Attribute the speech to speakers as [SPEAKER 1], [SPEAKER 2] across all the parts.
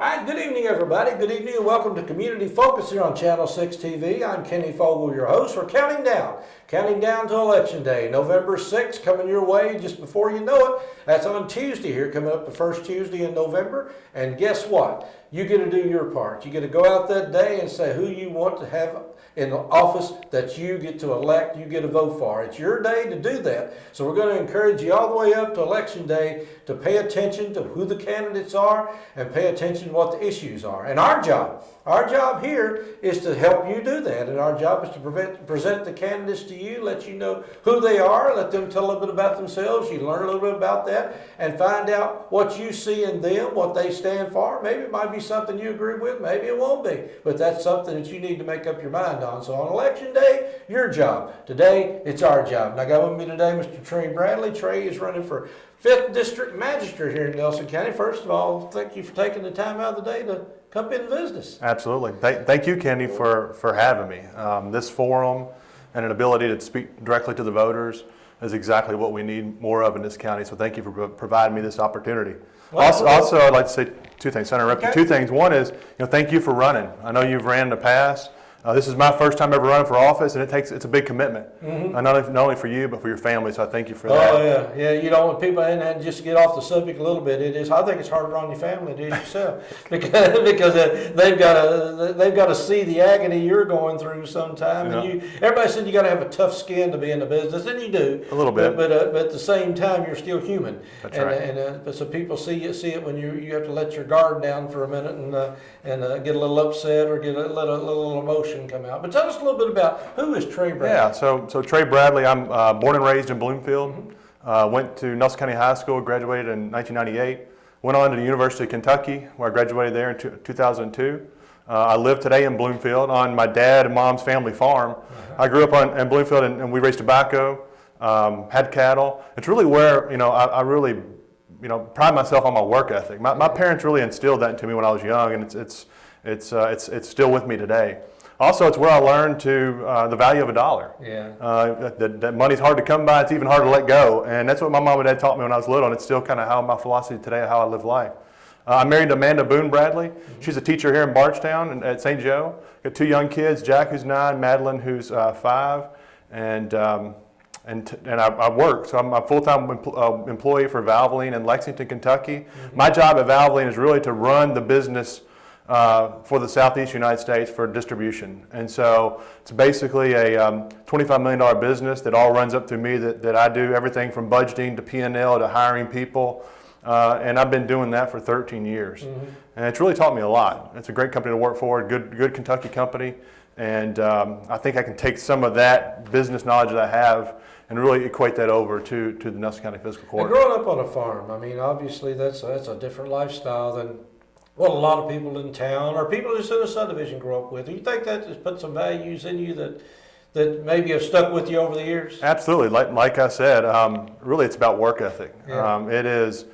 [SPEAKER 1] All right, good evening, everybody. Good evening and welcome to Community Focus here on Channel 6 TV. I'm Kenny Fogle, your host. We're counting down to Election Day, November 6th, coming your way just before you know it. That's on Tuesday here, coming up the first Tuesday in November. And guess what? You get to do your part. You get to go out that day and say who you want to have in the office that you get to elect, you get to vote for. It's your day to do that. So we're going to encourage you all the way up to Election Day to pay attention to who the candidates are and pay attention to what the issues are. And our job here is to help you do that. And our job is to present the candidates to you, let you know who they are, let them tell a little bit about themselves. You learn a little bit about that and find out what you see in them, what they stand for. Maybe it might be something you agree with, maybe it won't be. But that's something that you need to make up your mind on. So on Election Day, your job. Today, it's our job. And I got with me today Mr. Trey Bradley. Trey is running for 5th District Magistrate here in Nelson County. First of all, thank you for taking the time out of the day to come in and visit us.
[SPEAKER 2] Absolutely. Thank you, Kenny, for having me. This forum and an ability to speak directly to the voters is exactly what we need more of in this county. So thank you for providing me this opportunity. Well, also, I'd like to say two things. I interrupted. Okay. Two things. One is, thank you for running. I know you've ran in the past. This is my first time ever running for office, and it's a big commitment, not only for you, but for your family, so I thank you for that.
[SPEAKER 1] Oh, yeah. When people, and just to get off the subject a little bit, I think it's harder on your family than it is yourself, because they've got to see the agony you're going through sometime, and everybody said you got to have a tough skin to be in the business, and you do. A little bit. But at the same time, you're still human.
[SPEAKER 2] That's right.
[SPEAKER 1] But so people see it when you have to let your guard down for a minute and get a little upset or let a little emotion come out. But tell us a little bit about who is Trey Bradley.
[SPEAKER 2] Yeah, so Trey Bradley, I'm born and raised in Bloomfield. Went to Nelson County High School, graduated in 1998. Went on to the University of Kentucky, where I graduated there in 2002. I live today in Bloomfield on my dad and mom's family farm. I grew up in Bloomfield, and we raised tobacco, had cattle. It's really where I really pride myself on my work ethic. My parents really instilled that into me when I was young, and it's still with me today. Also, it's where I learned the value of a dollar. Yeah. That money's hard to come by. It's even harder to let go. And that's what my mom and dad taught me when I was little, and it's still kind of how my philosophy today, how I live life. I'm married to Amanda Boone Bradley. She's a teacher here in Bardstown at St. Joe. Got 2 young kids, Jack, who's 9, Madeline, who's 5. And I work. So I'm a full-time employee for Valvoline in Lexington, Kentucky. My job at Valvoline is really to run the business for the Southeast United States for distribution. And so it's basically a $25 million business that all runs up through me, that I do everything from budgeting to P&L to hiring people. And I've been doing that for 13 years. And it's really taught me a lot. It's a great company to work for, good Kentucky company. And I think I can take some of that business knowledge that I have and really equate that over to the Nelson County Fiscal Court.
[SPEAKER 1] And growing up on a farm, obviously that's a different lifestyle than what a lot of people in town or people just in a subdivision grow up with. Do you think that has put some values in you that maybe have stuck with you over the years?
[SPEAKER 2] Absolutely. Like I said, really it's about work ethic. Yeah. It is,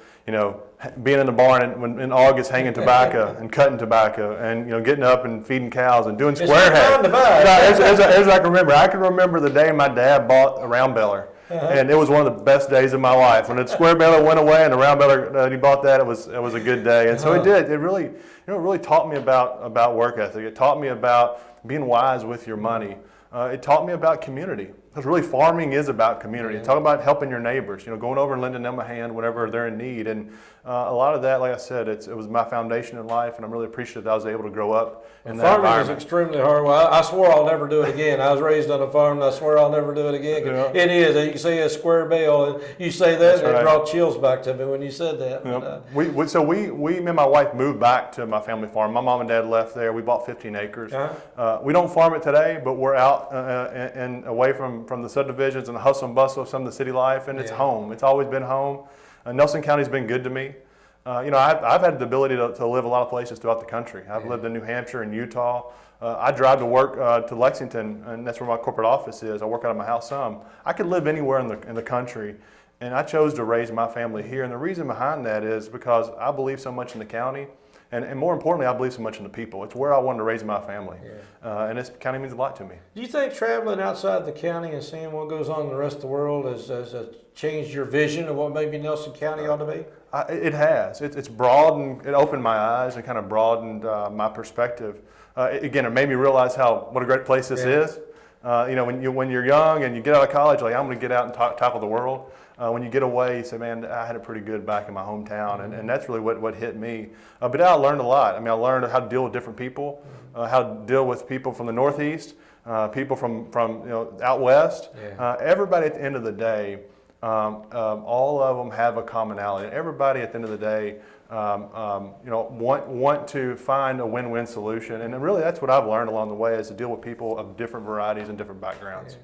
[SPEAKER 2] being in the barn in August hanging tobacco and cutting tobacco and getting up and feeding cows and doing square hay. As I can remember, I can remember the day my dad bought a round baler. And it was one of the best days of my life. When the square baler went away and the round baler, he bought that, it was a good day. And so it did. It really taught me about work ethic. It taught me about being wise with your money. It taught me about community. Because really farming is about community. It's talking about helping your neighbors, going over and lending them a hand whenever they're in need. And a lot of that, like I said, it was my foundation in life, and I'm really appreciative that I was able to grow up in that environment.
[SPEAKER 1] Farming is extremely hard. Well, I swore I'll never do it again. I was raised on a farm, and I swear I'll never do it again. It is. You can see a square bale, and you say that, and it brought chills back to me when you said that.
[SPEAKER 2] Me and my wife moved back to my family farm. My mom and dad left there. We bought 15 acres. We don't farm it today, but we're out and away from the subdivisions and the hustle and bustle of some of the city life, and it's home. It's always been home. Nelson County's been good to me. I've had the ability to live a lot of places throughout the country. I've lived in New Hampshire and Utah. I drive to work to Lexington, and that's where my corporate office is. I work out of my house some. I could live anywhere in the country, and I chose to raise my family here. And the reason behind that is because I believe so much in the county, And more importantly, I believe so much in the people. It's where I wanted to raise my family. And this county means a lot to me.
[SPEAKER 1] Do you think traveling outside the county and seeing what goes on in the rest of the world has changed your vision of what maybe Nelson County ought to be?
[SPEAKER 2] It has. It's broadened. It opened my eyes and kind of broadened my perspective. Again, it made me realize what a great place this is. When you're young and you get out of college, like I'm going to get out and tackle the world. When you get away, you say, man, I had it pretty good back in my hometown, and that's really what hit me. But I learned a lot. I mean, I learned how to deal with different people, how to deal with people from the Northeast, people from out west. Everybody at the end of the day, all of them have a commonality. Everybody at the end of the day, want to find a win-win solution, and really that's what I've learned along the way is to deal with people of different varieties and different backgrounds.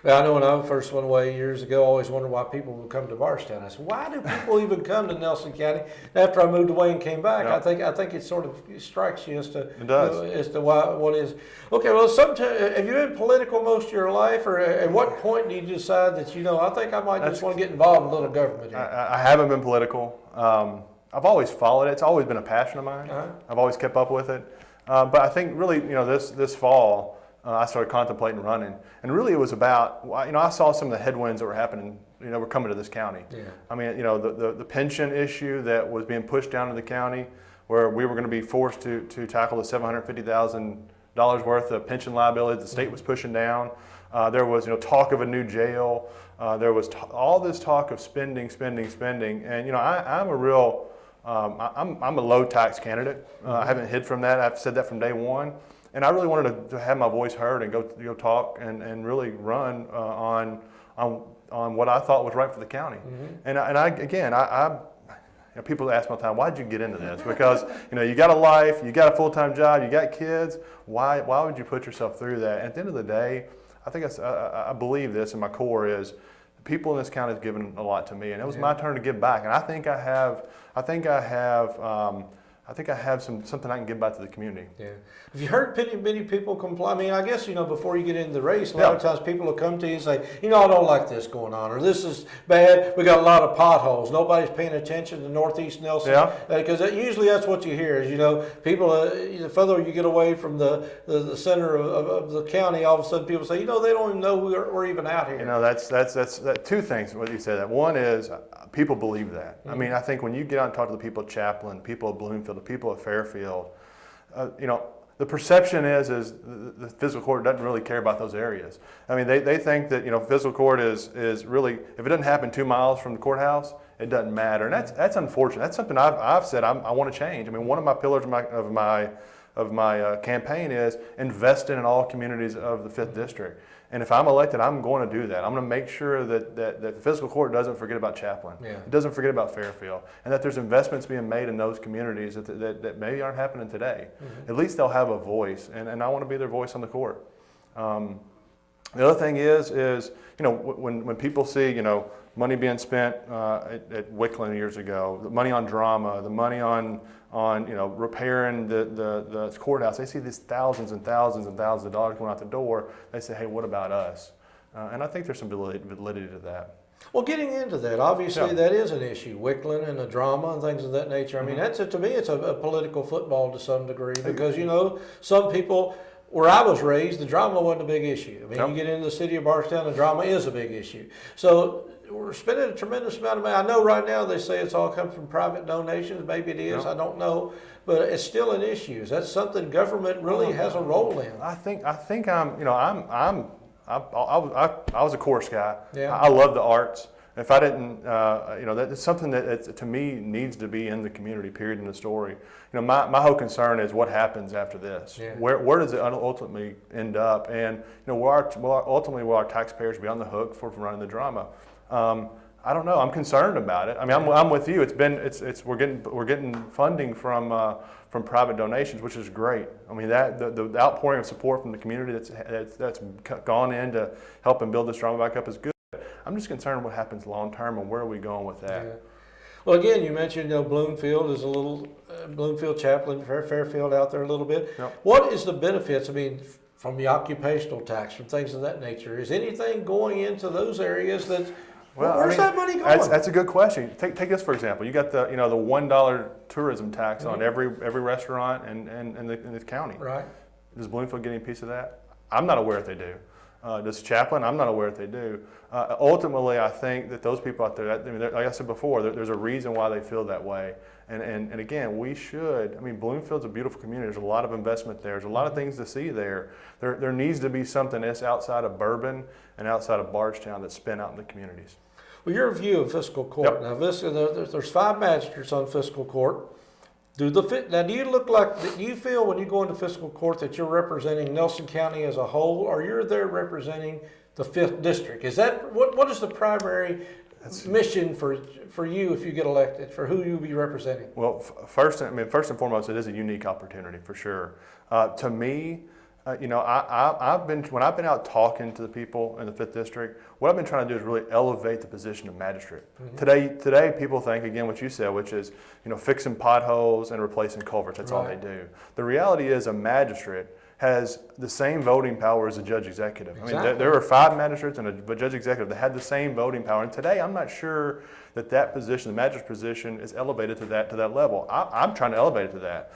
[SPEAKER 1] Well, I know when I first went away years ago, I always wondered why people would come to Barstown. I said, why do people even come to Nelson County? After I moved away and came back, I think it sort of strikes you as to as to what is. Okay, well, have you been political most of your life, or at what point do you decide that I think I might just want to get involved in a little government here?
[SPEAKER 2] I haven't been political. I've always followed it. It's always been a passion of mine. I've always kept up with it. But I think really, this fall, I started contemplating running, and really it was about, I saw some of the headwinds that were happening, were coming to this county. I mean, the pension issue that was being pushed down to the county, where we were going to be forced to tackle the $750,000 worth of pension liability the state was pushing down. There was, talk of a new jail. There was all this talk of spending, and I'm a real, I'm a low tax candidate. I haven't hid from that. I've said that from day one. And I really wanted to have my voice heard and go talk and really run on what I thought was right for the county. People ask me all the time, why did you get into this? Because you got a life, you got a full-time job, you got kids. Why would you put yourself through that? And at the end of the day, I think I believe this in my core is people in this county have given a lot to me, and it was my turn to give back. And I think I have something I can give back to the community. Have
[SPEAKER 1] you heard many people complain? I mean, I guess, before you get into the race, a lot of times people will come to you and say, I don't like this going on, or this is bad. We got a lot of potholes. Nobody's paying attention to Northeast Nelson. Because usually that's what you hear is, people, the further you get away from the center of the county, all of a sudden people say, they don't even know we're even out here.
[SPEAKER 2] That's two things, what you said. That one is, people believe that. I mean, I think when you get out and talk to the people at Chaplin, people at Bloomfield, the people at Fairfield, the perception is the fiscal court doesn't really care about those areas. I mean, they think that fiscal court is really, if it doesn't happen 2 miles from the courthouse, it doesn't matter, and that's unfortunate. That's something I've said I want to change. I mean, one of my pillars of my campaign is investing in all communities of the 5th District. And if I'm elected, I'm going to do that. I'm going to make sure that the fiscal court doesn't forget about Chaplin. It doesn't forget about Fairfield. And that there's investments being made in those communities that maybe aren't happening today. At least they'll have a voice. And I want to be their voice on the court. The other thing is when people see, money being spent at Wickland years ago, the money on drama, the money on repairing the courthouse, they see these thousands and thousands and thousands of dollars going out the door. They say, hey, what about us? And I think there's some validity to that.
[SPEAKER 1] Well, getting into that, obviously that is an issue, Wickland and the drama and things of that nature. I mean, to me, it's a political football to some degree because, some people, where I was raised, the drama wasn't a big issue. I mean, you get into the city of Barstown, the drama is a big issue. So we're spending a tremendous amount of money. I know right now they say it's all come from private donations. Maybe it is. I don't know. But it's still an issue. That's something government really has a role in.
[SPEAKER 2] I think I was a chorus guy. I love the arts. If I didn't, that's something that to me needs to be in the community, period, in the story. My whole concern is what happens after this. Where does it ultimately end up? And ultimately will our taxpayers be on the hook for running the drama? I don't know. I'm concerned about it. I mean, I'm with you. We're getting funding from private donations, which is great. I mean, the outpouring of support from the community that's gone in to help and build this drama back up is good. I'm just concerned what happens long term and where are we going with that.
[SPEAKER 1] Well, again, you mentioned Bloomfield is a little Bloomfield, Chaplin, Fairfield out there a little bit. What is the benefits? I mean, from the occupational tax, from things of that nature, is anything going into those areas that
[SPEAKER 2] Well,
[SPEAKER 1] Where's that money going?
[SPEAKER 2] That's a good question. Take this for example. You got the the $1 tourism tax on every restaurant in the county.
[SPEAKER 1] Right.
[SPEAKER 2] Does Bloomfield get any piece of that? I'm not aware if they do. Does Chaplin? I'm not aware if they do. Ultimately, I think that those people out there, like I said before, there's a reason why they feel that way. And again, we should. Bloomfield's a beautiful community. There's a lot of investment there. There's a lot of things to see there. There needs to be something that's outside of Bourbon and outside of Bardstown that's spent out in the communities.
[SPEAKER 1] Well, your view of fiscal court.
[SPEAKER 2] Yep.
[SPEAKER 1] Now, there's 5 magistrates on fiscal court. Do you look like, do you feel when you go into fiscal court that you're representing Nelson County as a whole, or you're there representing the 5th district? Is that what is the primary mission for you if you get elected, for who you'll be representing?
[SPEAKER 2] Well, first and foremost, it is a unique opportunity for sure. To me, I've been when I've been out talking to the people in the 5th district, what I've been trying to do is really elevate the position of magistrate. Today people think, again, what you said, which is fixing potholes and replacing culverts. That's all they do. The reality is a magistrate has the same voting power as a judge executive.
[SPEAKER 1] Exactly.
[SPEAKER 2] There are 5 magistrates and a judge executive that had the same voting power. And today, I'm not sure that position, the magistrate position, is elevated to that level. I'm trying to elevate it to that.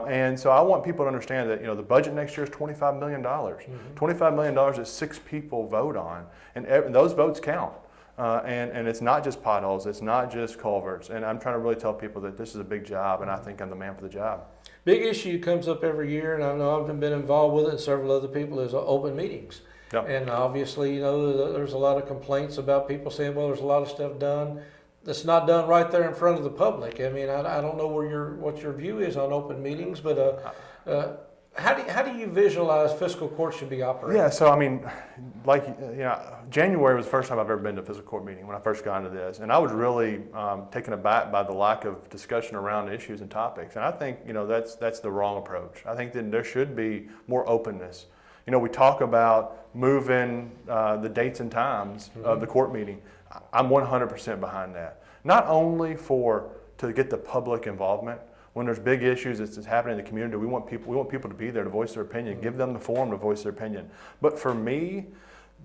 [SPEAKER 2] And so I want people to understand that the budget next year is $25 million. $25 million that 6 people vote on, and those votes count. And it's not just potholes, it's not just culverts. And I'm trying to really tell people that this is a big job, and I think I'm the man for the job.
[SPEAKER 1] Big issue comes up every year, and I know I've been involved with it, and several other people, is open meetings.
[SPEAKER 2] Yep.
[SPEAKER 1] And obviously, there's a lot of complaints about people saying, well, there's a lot of stuff done that's not done right there in front of the public. I don't know what your view is on open meetings, but how do you visualize fiscal court should be operating?
[SPEAKER 2] Yeah, so January was the first time I've ever been to a fiscal court meeting when I first got into this, and I was really taken aback by the lack of discussion around issues and topics. And I think that's the wrong approach. I think that there should be more openness. We talk about moving the dates and times of the court meeting. I'm 100% behind that. Not only to get the public involvement. When there's big issues that's happening in the community, we want people to be there to voice their opinion, give them the forum to voice their opinion. But for me,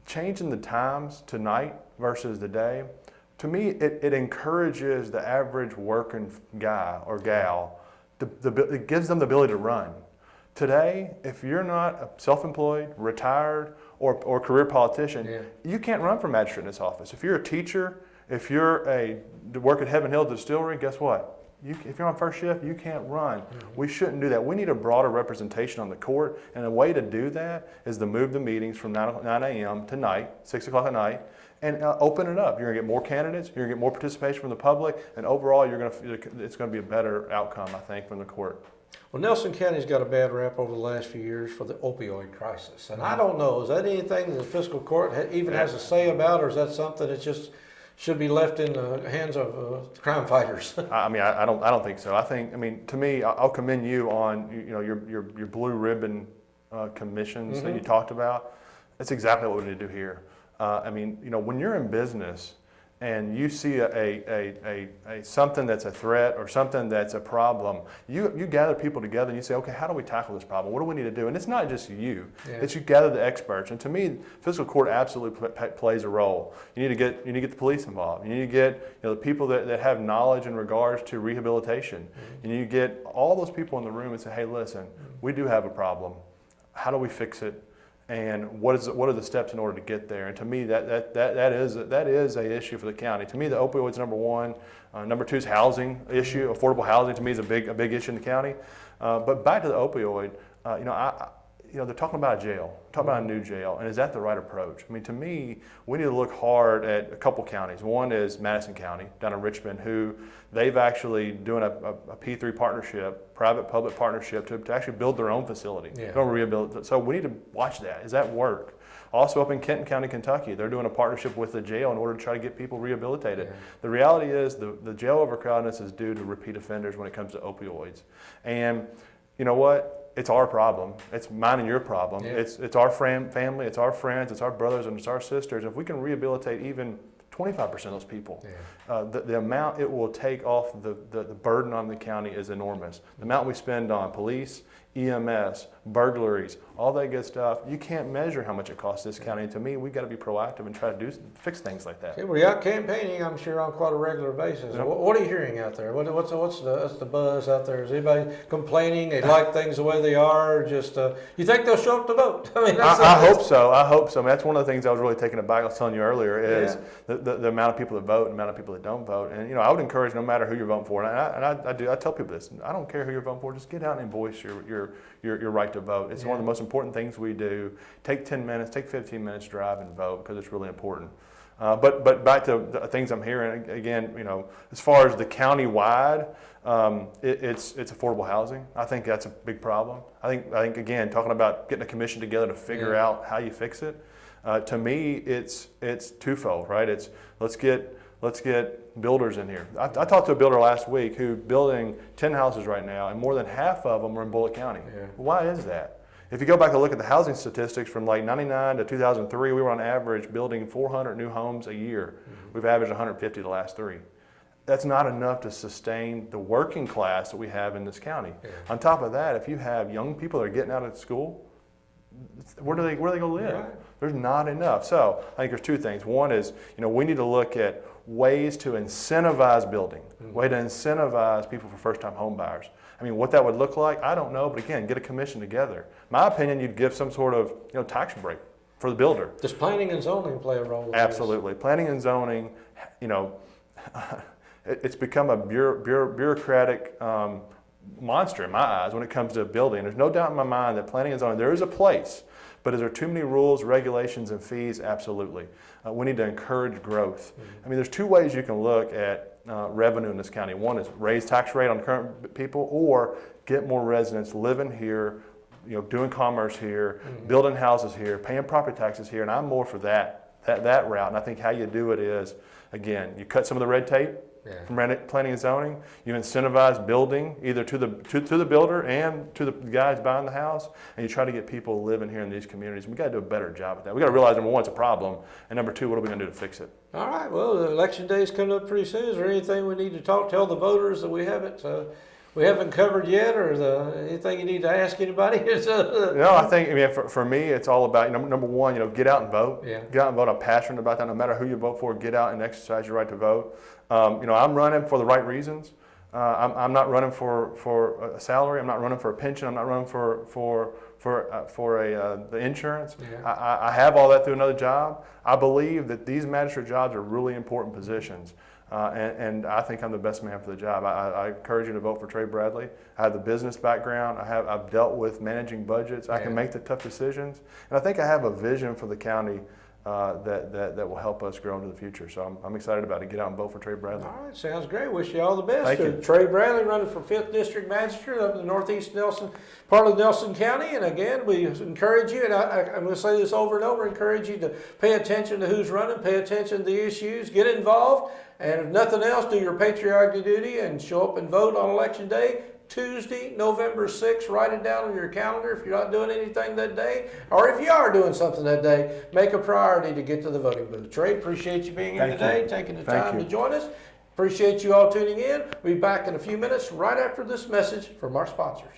[SPEAKER 2] changing the times to night versus the day, to me, it encourages the average working guy or gal. It gives them the ability to run. Today, if you're not a self-employed, retired, or career politician, you can't run for magistrate in this office. If you're a teacher, if you're work at Heaven Hill Distillery, guess what? If you're on first shift, you can't run. We shouldn't do that. We need a broader representation on the court, and a way to do that is to move the meetings from 9 a.m. to night, 6 o'clock at night, and open it up. You're going to get more candidates, you're going to get more participation from the public, and overall, it's going to be a better outcome, I think, from the court.
[SPEAKER 1] Well, Nelson County's got a bad rap over the last few years for the opioid crisis, and I don't know, is that anything that the fiscal court even has a say about, or is that something that just should be left in the hands of crime fighters?
[SPEAKER 2] I don't think so. To me, I'll commend you on your blue ribbon commissions that you talked about. That's exactly what we need to do here. When you're in business and you see a something that's a threat or something that's a problem, you gather people together and you say, okay, how do we tackle this problem? What do we need to do? And it's not just you. It's you gather the experts. And to me, fiscal court absolutely plays a role. You need to get the police involved. You need to get the people that have knowledge in regards to rehabilitation. You need to get all those people in the room and say, hey, listen, we do have a problem. How do we fix it? And what are the steps in order to get there? And to me, that is a issue for the county. To me, the opioid's number one. Number two is housing issue. Affordable housing to me is a big issue in the county. But back to the opioid, they're talking about a jail, talking about a new jail, and is that the right approach? To me, we need to look hard at a couple counties. One is Madison County down in Richmond, who they've actually doing a P3 partnership, private-public partnership to actually build their own facility. Don't rehabilitate. So we need to watch that. Does that work? Also up in Kenton County, Kentucky, they're doing a partnership with the jail in order to try to get people rehabilitated. The reality is the jail overcrowdedness is due to repeat offenders when it comes to opioids. And you know what? It's our problem. It's mine and your problem. It's our family, it's our friends, it's our brothers, and it's our sisters. If we can rehabilitate even 25% of those people, the amount it will take off the burden on the county is enormous. The amount we spend on police, EMS, burglaries, all that good stuff. You can't measure how much it costs this county. And to me, we've got to be proactive and try to fix things like that.
[SPEAKER 1] Okay, well, you're out campaigning, I'm sure, on quite a regular basis.
[SPEAKER 2] Yep.
[SPEAKER 1] What are you hearing out there? What's the buzz out there? Is anybody complaining? They like things the way they are? Or just you think they'll show up to vote? I mean,
[SPEAKER 2] I hope so. I hope so. I mean, that's one of the things I was really taken aback. I was telling you earlier is the amount of people that vote and the amount of people that don't vote. And I would encourage no matter who you're voting for. And I tell people this. I don't care who you're voting for. Just get out and voice your right to vote. It's one of the most important things we do. Take 10 minutes, take 15 minutes, drive and vote because it's really important. But back to the things I'm hearing again. As far as the county-wide, it's affordable housing. I think that's a big problem. I think again, talking about getting a commission together to figure out how you fix it. To me, it's twofold, right? It's let's get builders in here. I talked to a builder last week who's building 10 houses right now, and more than half of them are in Bullitt County.
[SPEAKER 1] Yeah.
[SPEAKER 2] Why is that? If you go back and look at the housing statistics from like 99 to 2003, we were on average building 400 new homes a year. We've averaged 150 the last 3. That's not enough to sustain the working class that we have in this county. Yeah. On top of that, if you have young people that are getting out of school, where are they going to live? Right. There's not enough. So I think there's two things. One is, we need to look at ways to incentivize building, way to incentivize people for first-time home buyers. I mean, what that would look like, I don't know, but again, get a commission together. My opinion, you'd give some sort of tax break for the builder.
[SPEAKER 1] Does planning and zoning play a role in
[SPEAKER 2] Absolutely. This? Planning and zoning, it's become a bureaucratic monster in my eyes when it comes to building. There's no doubt in my mind that planning and zoning, there is a place, but is there too many rules, regulations, and fees? Absolutely. We need to encourage growth. I mean, there's two ways you can look at revenue in this county. One is raise tax rate on current people, or get more residents living here, doing commerce here, building houses here, paying property taxes here, and I'm more for that route. And I think how you do it is, again, you cut some of the red tape. Yeah. From planning and zoning, you incentivize building either to the builder and to the guys buying the house, and you try to get people living here in these communities. We got to do a better job at that. We got to realize, number one, it's a problem, and number two, what are we going to do to fix it?
[SPEAKER 1] All right. Well, the election day is coming up pretty soon. Is there anything we need to tell the voters that we haven't covered yet, or anything you need to ask anybody?
[SPEAKER 2] No, I think for me, it's all about number one, get out and vote. Yeah. Get out and vote. I'm passionate about that. No matter who you vote for, get out and exercise your right to vote. I'm running for the right reasons. I'm not running for a salary. I'm not running for a pension. I'm not running for the insurance. Yeah. I have all that through another job. I believe that these magistrate jobs are really important positions. And I think I'm the best man for the job. I encourage you to vote for Trey Bradley. I have the business background. I've dealt with managing budgets. I can make the tough decisions. And I think I have a vision for the county that will help us grow into the future. So I'm excited about it. Get out and vote for Trey Bradley.
[SPEAKER 1] All right, sounds great. Wish you all the best.
[SPEAKER 2] Thank you.
[SPEAKER 1] Trey Bradley running for 5th District Magistrate up in the northeast part of Nelson County. And again, we encourage you, and I'm going to say this over and over, encourage you to pay attention to who's running, pay attention to the issues, get involved, and if nothing else, do your patriotic duty and show up and vote on Election Day. Tuesday, November 6th, write it down on your calendar if you're not doing anything that day, or if you are doing something that day, make a priority to get to the voting booth. Trey, appreciate you being here today, taking the time to join us. Appreciate you all tuning in. We'll be back in a few minutes right after this message from our sponsors.